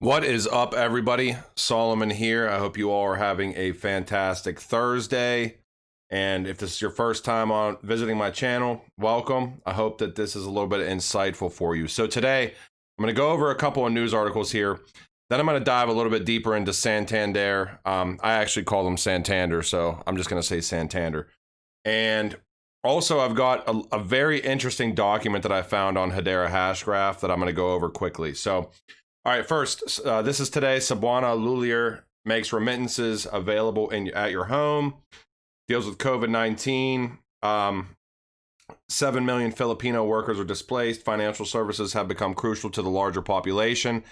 What is up, everybody? Solomon here. I hope you all are having a fantastic Thursday. And if this is your first time on visiting my channel, welcome. I hope that this is a little bit insightful for you. So today, I'm going to go over a couple of news articles here. Then I'm going to dive a little bit deeper into Santander. I actually call them Santander, so I'm just going to say Santander. And also, I've got a very interesting document that I found on Hedera Hashgraph that I'm going to go over quickly. So, all right, first, this is today. Cebuana Lulier makes remittances available at your home. Deals with COVID-19. 7 million Filipino workers are displaced. Financial services have become crucial to the larger population.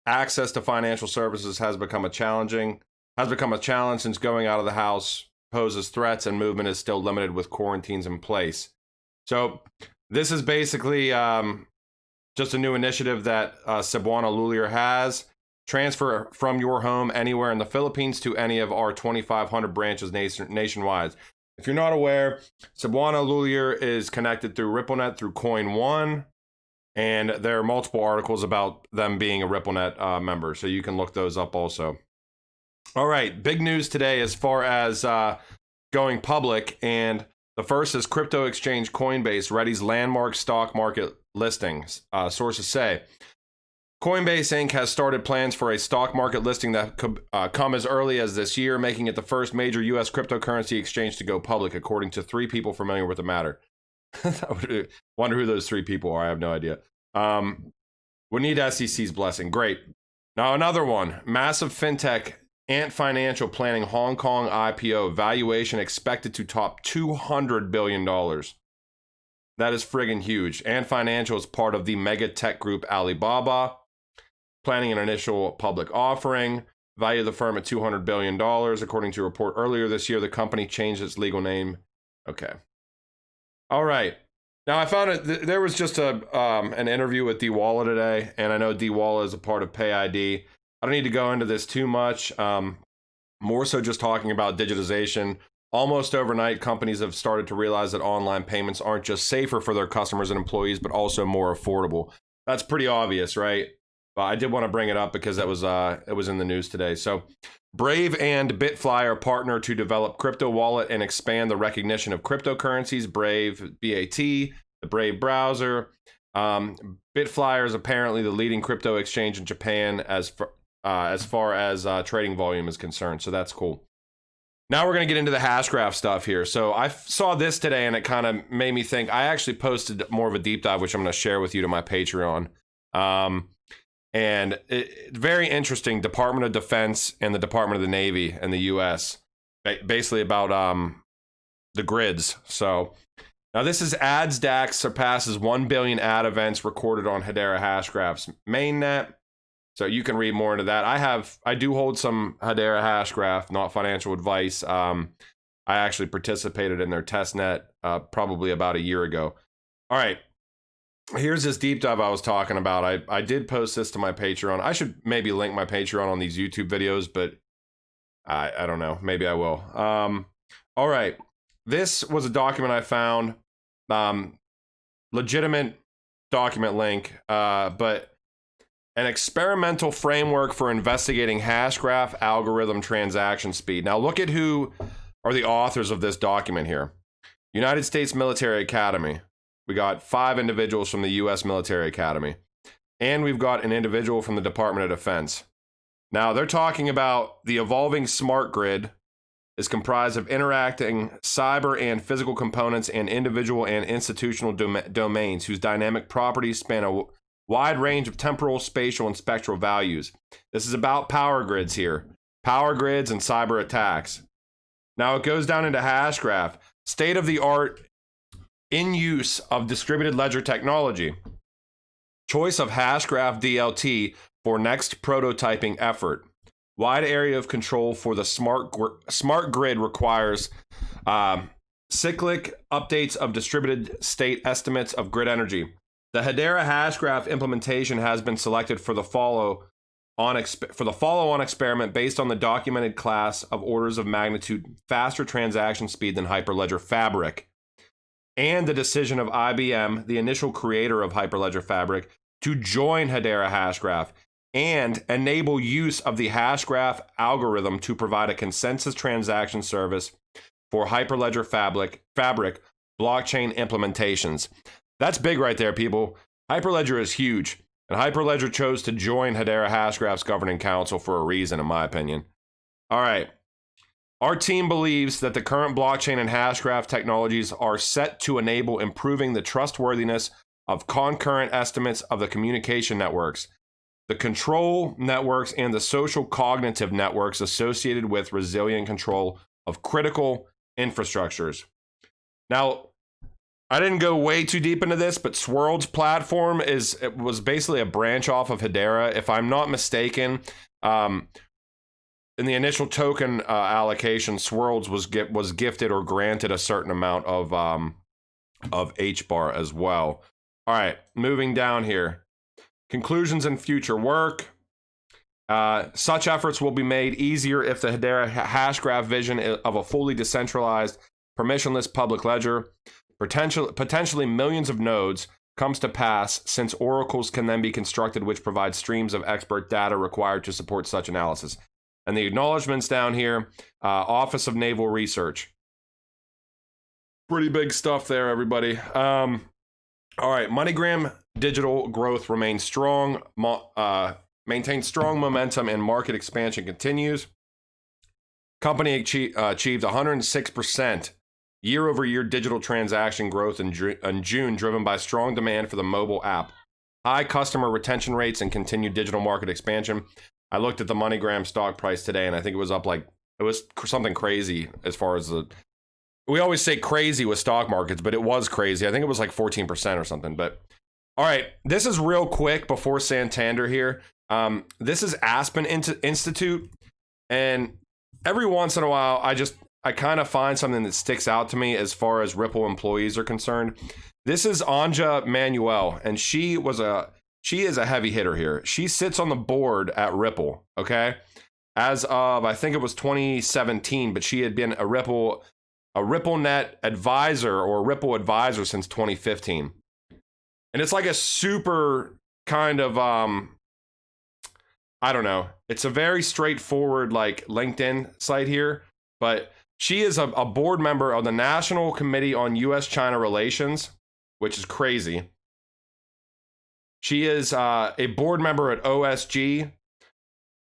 Access to financial services has become a challenge since going out of the house poses threats and movement is still limited with quarantines in place. So this is basically just a new initiative that Cebuana Lulier has. Transfer from your home anywhere in the Philippines to any of our 2,500 branches nationwide. If you're not aware, Cebuana Lulier is connected through RippleNet through Coin One, and there are multiple articles about them being a RippleNet member, so you can look those up also. All right, big news today as far as going public, and the first is crypto exchange Coinbase readies landmark stock market listings. Sources say Coinbase Inc. has started plans for a stock market listing that could come as early as this year, making it the first major U.S. cryptocurrency exchange to go public, according to 3 people familiar with the matter. I wonder who those 3 people are. I have no idea. We need SEC's blessing. Great. Now another one. Massive fintech Ant Financial planning Hong Kong IPO. Valuation expected to top $200 billion. That is friggin' huge. Ant Financial is part of the mega tech group Alibaba, planning an initial public offering. Value of the firm at $200 billion. According to a report earlier this year, the company changed its legal name. Okay. All right. Now, I found it. There was just an interview with D Walla today, and I know D Walla is a part of PayID. I don't need to go into this too much. More so just talking about digitization. Almost overnight, companies have started to realize that online payments aren't just safer for their customers and employees, but also more affordable. That's pretty obvious, right? But I did want to bring it up because it was in the news today. So Brave and Bitfly are partner to develop crypto wallet and expand the recognition of cryptocurrencies. Brave, BAT, the Brave browser. Bitfly is apparently the leading crypto exchange in Japan as far as trading volume is concerned. So that's cool. Now we're going to get into the Hashgraph stuff here. So I saw this today and it kind of made me think. I actually posted more of a deep dive, which I'm going to share with you to my Patreon. And very interesting. Department of Defense and the Department of the Navy and the U.S. Basically about the grids. So now this is AdsDAX surpasses 1 billion ad events recorded on Hedera Hashgraph's mainnet. So you can read more into that. I do hold some Hedera Hashgraph, not financial advice. I actually participated in their testnet probably about a year ago. All right. Here's this deep dive I was talking about. I did post this to my Patreon. I should maybe link my Patreon on these YouTube videos, but I don't know. Maybe I will. All right. This was a document I found. Legitimate document link, but an experimental framework for investigating Hashgraph algorithm transaction speed. Now look at who are the authors of this document here. United States Military Academy. We got 5 individuals from the U.S. Military Academy. And we've got an individual from the Department of Defense. Now, they're talking about the evolving smart grid is comprised of interacting cyber and physical components and individual and institutional domains whose dynamic properties span a wide range of temporal, spatial, and spectral values. This is about power grids here. Power grids and cyber attacks. Now, it goes down into Hashgraph. State-of-the-art in use of distributed ledger technology. Choice of Hashgraph DLT for next prototyping effort. Wide area of control for the smart grid requires cyclic updates of distributed state estimates of grid energy. The Hedera Hashgraph implementation has been selected for the follow-on experiment based on the documented class of orders of magnitude faster transaction speed than Hyperledger Fabric, and the decision of IBM, the initial creator of Hyperledger Fabric, to join Hedera Hashgraph. and enable use of the Hashgraph algorithm to provide a consensus transaction service for Hyperledger Fabric blockchain implementations. That's big right there, people. Hyperledger is huge, and Hyperledger chose to join Hedera Hashgraph's governing council for a reason, in my opinion. All right. Our team believes that the current blockchain and Hashgraph technologies are set to enable improving the trustworthiness of concurrent estimates of the communication networks, the control networks, and the social cognitive networks associated with resilient control of critical infrastructures. Now, I didn't go way too deep into this, but Swirl's platform was basically a branch off of Hedera. If I'm not mistaken, in the initial token allocation, Swirls was gifted or granted a certain amount of HBAR as well. All right, moving down here. Conclusions and future work. Such efforts will be made easier if the Hedera Hashgraph vision of a fully decentralized, permissionless public ledger, potentially millions of nodes, comes to pass, since oracles can then be constructed which provide streams of expert data required to support such analysis. And the acknowledgements down here, Office of Naval Research. Pretty big stuff there, everybody. All right, MoneyGram digital growth remains strong, maintains strong momentum, and market expansion continues. Company achieved 106% year-over-year digital transaction growth in June, driven by strong demand for the mobile app, high customer retention rates, and continued digital market expansion. I looked at the MoneyGram stock price today, and I think it was up it was something crazy as far as we always say crazy with stock markets, but it was crazy. I think it was like 14% or something. But all right, this is real quick before Santander here. This is Aspen Institute, and every once in a while, I kind of find something that sticks out to me as far as Ripple employees are concerned. This is Anja Manuel, and she is a heavy hitter here. She sits on the board at Ripple, okay? As of, I think it was 2017, but she had been a RippleNet advisor or Ripple advisor since 2015. And it's like a super kind of, I don't know. It's a very straightforward like LinkedIn site here, but she is a board member of the National Committee on U.S.-China Relations, which is crazy. She is a board member at OSG,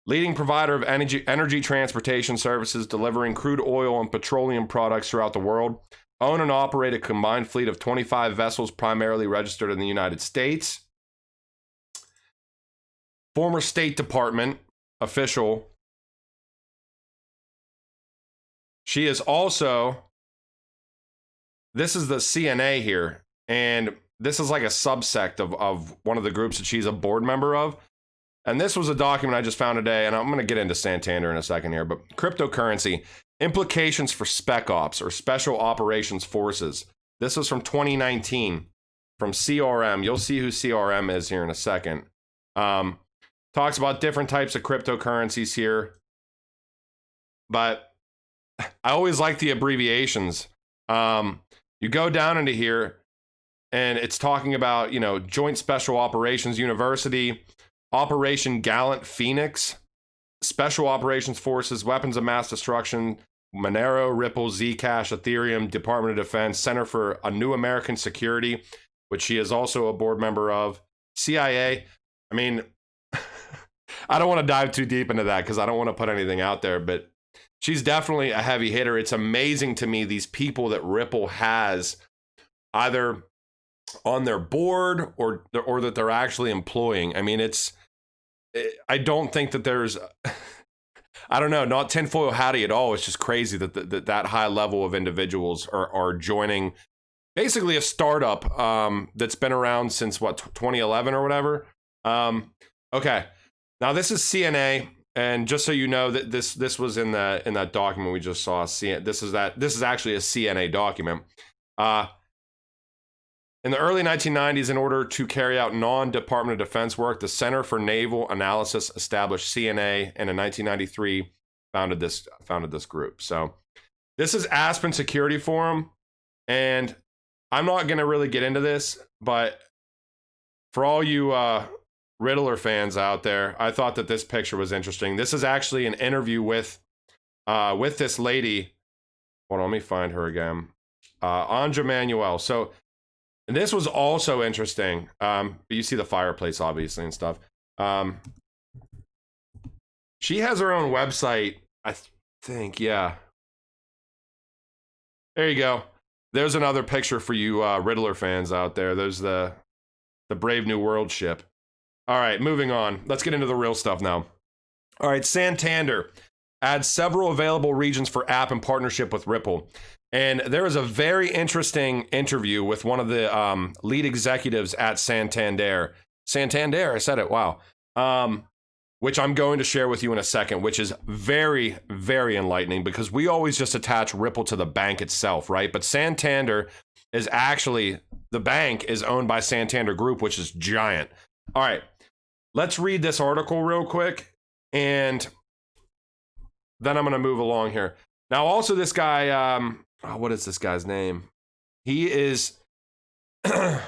leading provider of energy transportation services, delivering crude oil and petroleum products throughout the world. Own and operate a combined fleet of 25 vessels, primarily registered in the United States. Former State Department official. She is also, this is the CNA here, and this is like a subsect of one of the groups that she's a board member of. And this was a document I just found today, and I'm going to get into Santander in a second here, but cryptocurrency, implications for Spec Ops or Special Operations Forces. This was from 2019 from CRM. You'll see who CRM is here in a second. Talks about different types of cryptocurrencies here, but I always like the abbreviations. You go down into here, and it's talking about, Joint Special Operations University, Operation Gallant Phoenix, Special Operations Forces, Weapons of Mass Destruction, Monero, Ripple, Zcash, Ethereum, Department of Defense, Center for a New American Security, which she is also a board member of, CIA. I mean, I don't want to dive too deep into that because I don't want to put anything out there, but she's definitely a heavy hitter. It's amazing to me, these people that Ripple has either on their board or that they're actually employing. I mean, I don't think that there's, I don't know, not tinfoil hatty at all. It's just crazy that high level of individuals are joining basically a startup that's been around since 2011 or whatever. Okay, now this is CNA, and just so you know that this was in that document we just saw. This is actually a CNA document. In the early 1990s, in order to carry out non-Department of Defense work, the Center for Naval Analysis established CNA, and in 1993 founded this group. So this is Aspen Security Forum, and I'm not going to really get into this, but for all you Riddler fans out there, I thought that this picture was interesting. This is actually an interview with this lady. Hold on, let me find her again. Anja Manuel. So this was also interesting. You see the fireplace, obviously, and stuff. She has her own website, I think. Yeah. There you go. There's another picture for you Riddler fans out there. There's the Brave New World ship. All right, moving on. Let's get into the real stuff now. All right, Santander adds several available regions for app in partnership with Ripple. And there is a very interesting interview with one of the lead executives at Santander. Santander, I said it, wow. Which I'm going to share with you in a second, which is very, very enlightening because we always just attach Ripple to the bank itself, right? But Santander is actually, the bank is owned by Santander Group, which is giant. All right, let's read this article real quick, and then I'm going to move along here. Now, also this guy, what is this guy's name? He is, let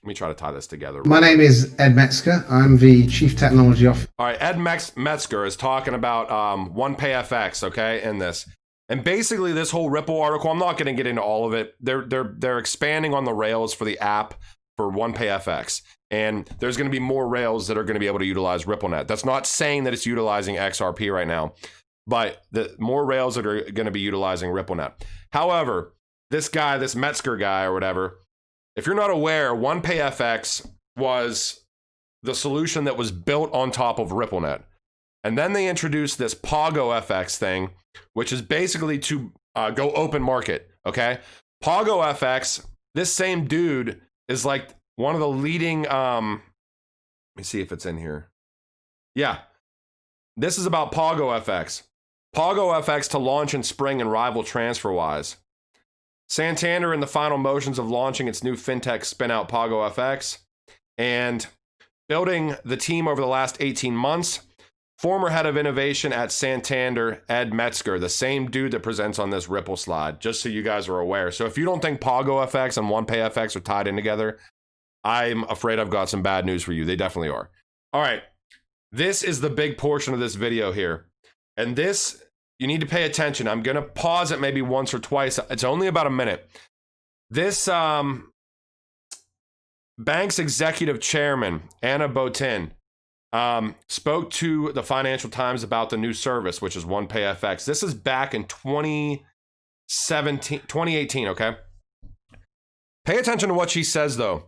me try to tie this together. My name is Ed Metzger. I'm the Chief Technology Officer. All right, Ed Metzger is talking about OnePayFX, okay, in this. And basically this whole Ripple article, I'm not going to get into all of it. They're expanding on the rails for the app for OnePayFX. And there's going to be more rails that are going to be able to utilize RippleNet. That's not saying that it's utilizing XRP right now, but the more rails that are going to be utilizing RippleNet. However, this guy, this Metzger guy or whatever, if you're not aware, OnePayFX was the solution that was built on top of RippleNet. And then they introduced this PagoFX thing, which is basically to go open market, okay? PagoFX, this same dude is like one of the leading, let me see if it's in here. Yeah, this is about PagoFX. PagoFX to launch in spring and rival TransferWise. Santander in the final motions of launching its new fintech spin-out PagoFX and building the team over the last 18 months. Former head of innovation at Santander, Ed Metzger, the same dude that presents on this Ripple slide, just so you guys are aware. So if you don't think PagoFX and OnePayFX are tied in together, I'm afraid I've got some bad news for you. They definitely are. All right, this is the big portion of this video here. And this, you need to pay attention. I'm going to pause it maybe once or twice. It's only about a minute. This bank's executive chairman, Anna Botin, spoke to the Financial Times about the new service, which is OnePayFX. This is back in 2018, okay? Pay attention to what she says, though.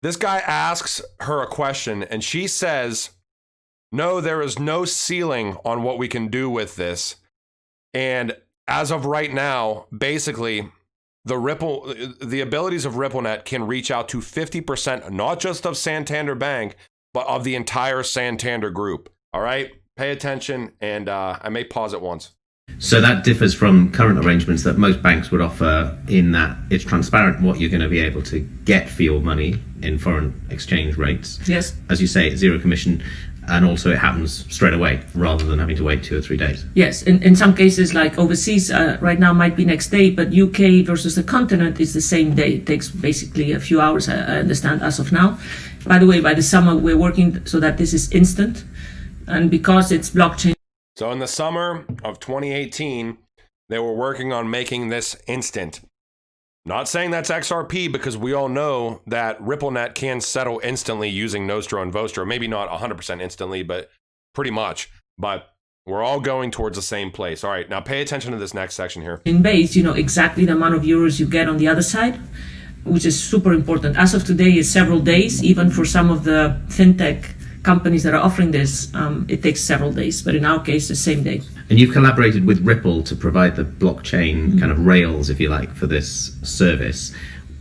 This guy asks her a question, and she says, no, there is no ceiling on what we can do with this. And as of right now, basically, the abilities of RippleNet can reach out to 50%, not just of Santander Bank, but of the entire Santander Group. All right, pay attention, and I may pause it once. So that differs from current arrangements that most banks would offer in that it's transparent what you're going to be able to get for your money in foreign exchange rates. Yes. As you say, it's zero commission, and also it happens straight away rather than having to wait 2 or 3 days. Yes, in some cases, like overseas, right now might be next day, but UK versus the continent is the same day. It takes basically a few hours, I understand, as of now. By the way, by the summer, we're working so that this is instant. And because it's blockchain. So in the summer of 2018, they were working on making this instant. Not saying that's XRP, because we all know that RippleNet can settle instantly using Nostro and Vostro. Maybe not 100% instantly, but pretty much. But we're all going towards the same place. All right, now pay attention to this next section here. In base, you know exactly the amount of euros you get on the other side, which is super important. As of today, it's several days. Even for some of the fintech companies that are offering this, it takes several days, but in our case, the same day. And you've collaborated with Ripple to provide the blockchain kind of rails, if you like, for this service.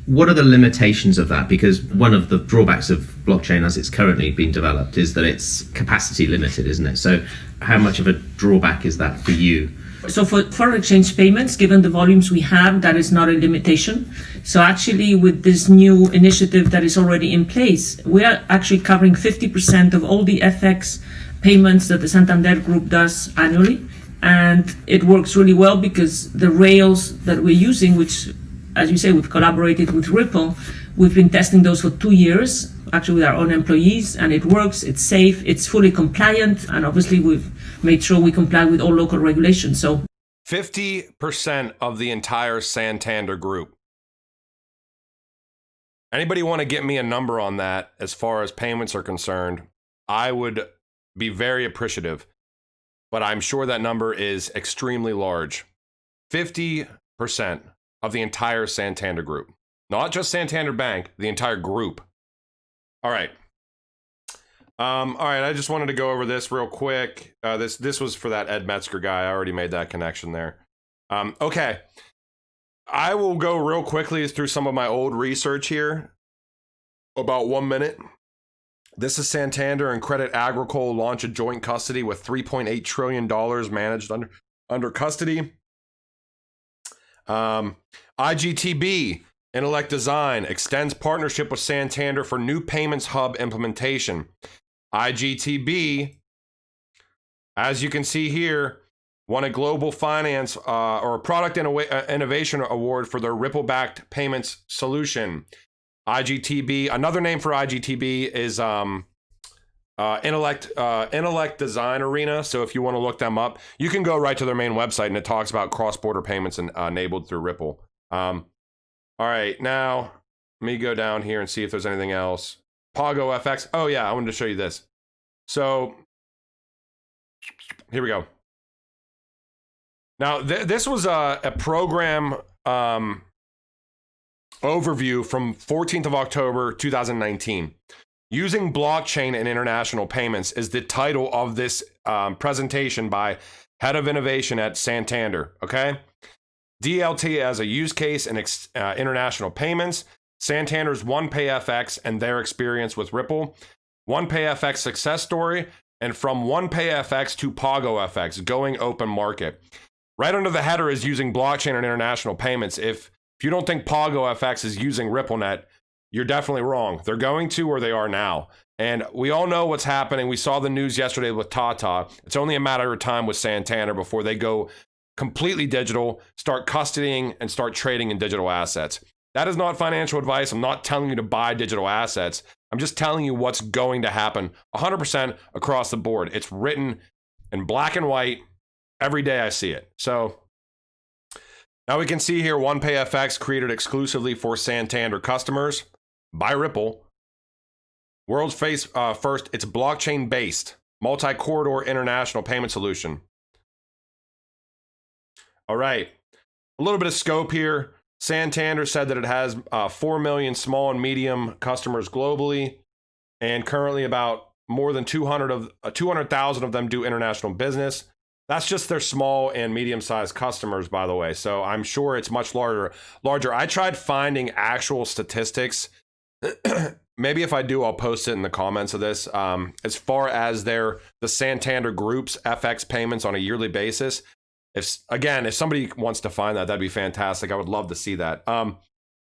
What are the limitations of that? Because one of the drawbacks of blockchain as it's currently being developed is that it's capacity limited, isn't it? So how much of a drawback is that for you? So for foreign exchange payments, given the volumes we have, that is not a limitation. So actually, with this new initiative that is already in place, we are actually covering 50% of all the FX payments that the Santander Group does annually. And it works really well because the rails that we're using, which, as you say, we've collaborated with Ripple, We've been testing those for 2 years, actually with our own employees, and it works, it's safe, it's fully compliant, and obviously we've made sure we comply with all local regulations. So 50% of the entire Santander group. Anybody want to get me a number on that as far as payments are concerned? I would be very appreciative, but I'm sure that number is extremely large. 50% of the entire Santander group. Not just Santander Bank, the entire group. All right. All right, I just wanted to go over this real quick. This was for that Ed Metzger guy. I already made that connection there. Okay. I will go real quickly through some of my old research here. About 1 minute. This is Santander and Credit Agricole launch a joint custody with $3.8 trillion managed under custody. IGTB, Intellect Design, extends partnership with Santander for new payments hub implementation. IGTB, as you can see here, won a Global Finance or a Product Innovation Award for their Ripple-backed payments solution. IGTB, another name for IGTB is Intellect Design Arena. So if you want to look them up, you can go right to their main website, and it talks about cross-border payments and enabled through Ripple. All right, now let me go down here and see if there's anything else. Pago FX. Oh yeah, I wanted to show you this. So here we go. Now this was a program overview from 14th of October 2019. Using blockchain and international payments is the title of this presentation by Head of Innovation at Santander. Okay. DLT as a use case in international payments, Santander's OnePayFX and their experience with Ripple, OnePayFX success story, and from OnePayFX to PagoFX, going open market. Right under the header is using blockchain and international payments. If you don't think PagoFX is using RippleNet, you're definitely wrong. They're going to, or they are now. And we all know what's happening. We saw the news yesterday with Tata. It's only a matter of time with Santander before they go completely digital, start custodying, and start trading in digital assets. That is not financial advice. I'm not telling you to buy digital assets. I'm just telling you what's going to happen 100% across the board. It's written in black and white. Every day I see it. So now we can see here OnePayFX created exclusively for Santander customers by Ripple. World's first, it's blockchain-based, multi-corridor international payment solution. All right, a little bit of scope here. Santander said that it has 4 million small and medium customers globally, and currently about more than 200,000 of them do international business. That's just their small and medium-sized customers, by the way. So I'm sure it's much larger. I tried finding actual statistics. Maybe if I do, I'll post it in the comments of this. As far as the Santander Group's FX payments on a yearly basis. If somebody wants to find that, that'd be fantastic. I would love to see that. All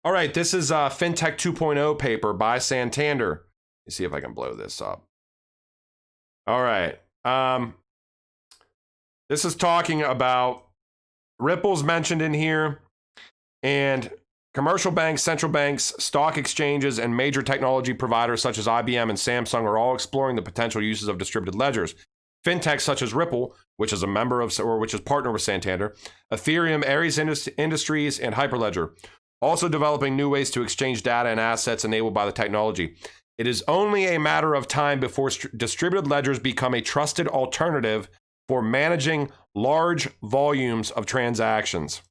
right, this is a FinTech 2.0 paper by Santander. Let's see if I can blow this up. All right. This is talking about Ripple's mentioned in here, and commercial banks, central banks, stock exchanges, and major technology providers such as IBM and Samsung are all exploring the potential uses of distributed ledgers. Fintechs such as Ripple, which is a member of or which is partnered with Santander, Ethereum, Ares Industries, and Hyperledger, also developing new ways to exchange data and assets enabled by the technology. It is only a matter of time before distributed ledgers become a trusted alternative for managing large volumes of transactions.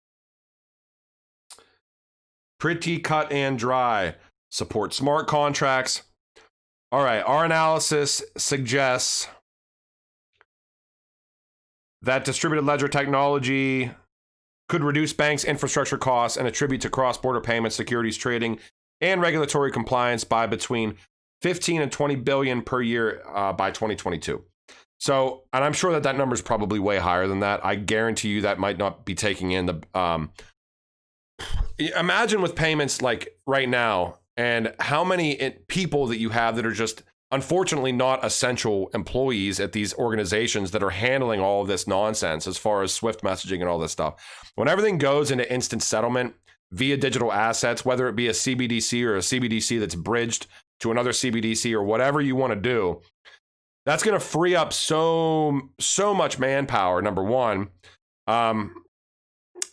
Pretty cut and dry. Support smart contracts. All right, our analysis suggests that distributed ledger technology could reduce banks' infrastructure costs and attribute to cross-border payments, securities trading, and regulatory compliance by between 15 and 20 billion per year by 2022. So, and I'm sure that number is probably way higher than that. I guarantee you that might not be taking in the... imagine with payments like right now and how many people that you have that are just unfortunately not essential employees at these organizations that are handling all of this nonsense as far as Swift messaging and all this stuff. When everything goes into instant settlement, via digital assets, whether it be a CBDC or a CBDC that's bridged to another CBDC or whatever you want to do, that's going to free up so much manpower, number one, and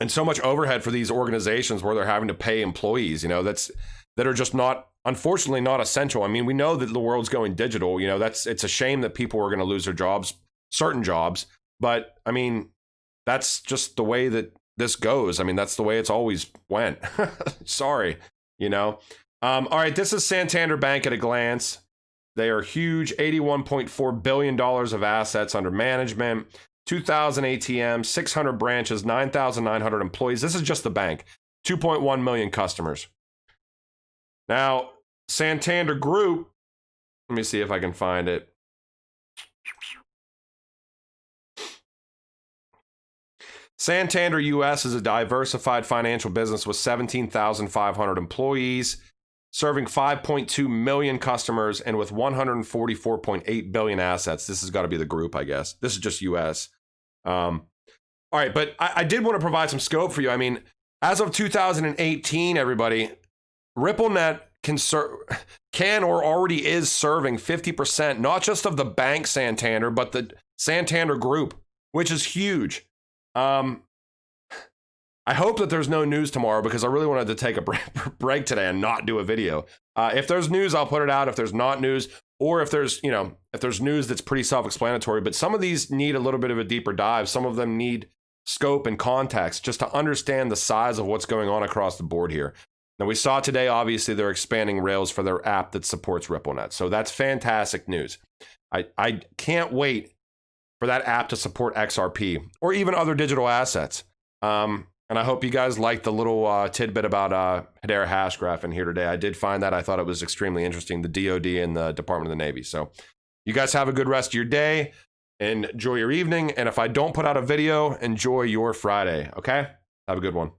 so much overhead for these organizations where they're having to pay employees, that are just not, unfortunately, not essential. I mean, we know that the world's going digital. It's a shame that people are going to lose their jobs, certain jobs, but I mean, that's just the way that this goes. I mean, that's the way it's always went. Sorry, All right, this is Santander Bank at a glance. They are huge, $81.4 billion of assets under management, 2,000 ATMs, 600 branches, 9,900 employees. This is just the bank, 2.1 million customers. Now, Santander Group, let me see if I can find it. Santander US is a diversified financial business with 17,500 employees, serving 5.2 million customers and with 144.8 billion assets. This has got to be the group, I guess. This is just US. All right, but I did want to provide some scope for you. I mean, as of 2018, everybody, RippleNet can or already is serving 50%, not just of the bank Santander, but the Santander Group, which is huge. I hope that there's no news tomorrow because I really wanted to take a break today and not do a video. If there's news, I'll put it out. If there's not news, or if there's news that's pretty self-explanatory, but some of these need a little bit of a deeper dive. Some of them need scope and context just to understand the size of what's going on across the board here. Now, we saw today, obviously, they're expanding Rails for their app that supports RippleNet. So that's fantastic news. I can't wait for that app to support XRP or even other digital assets. And I hope you guys liked the little tidbit about Hedera Hashgraph in here today. I did find that. I thought it was extremely interesting, the DOD and the Department of the Navy. So you guys have a good rest of your day. Enjoy your evening. And if I don't put out a video, enjoy your Friday. Okay? Have a good one.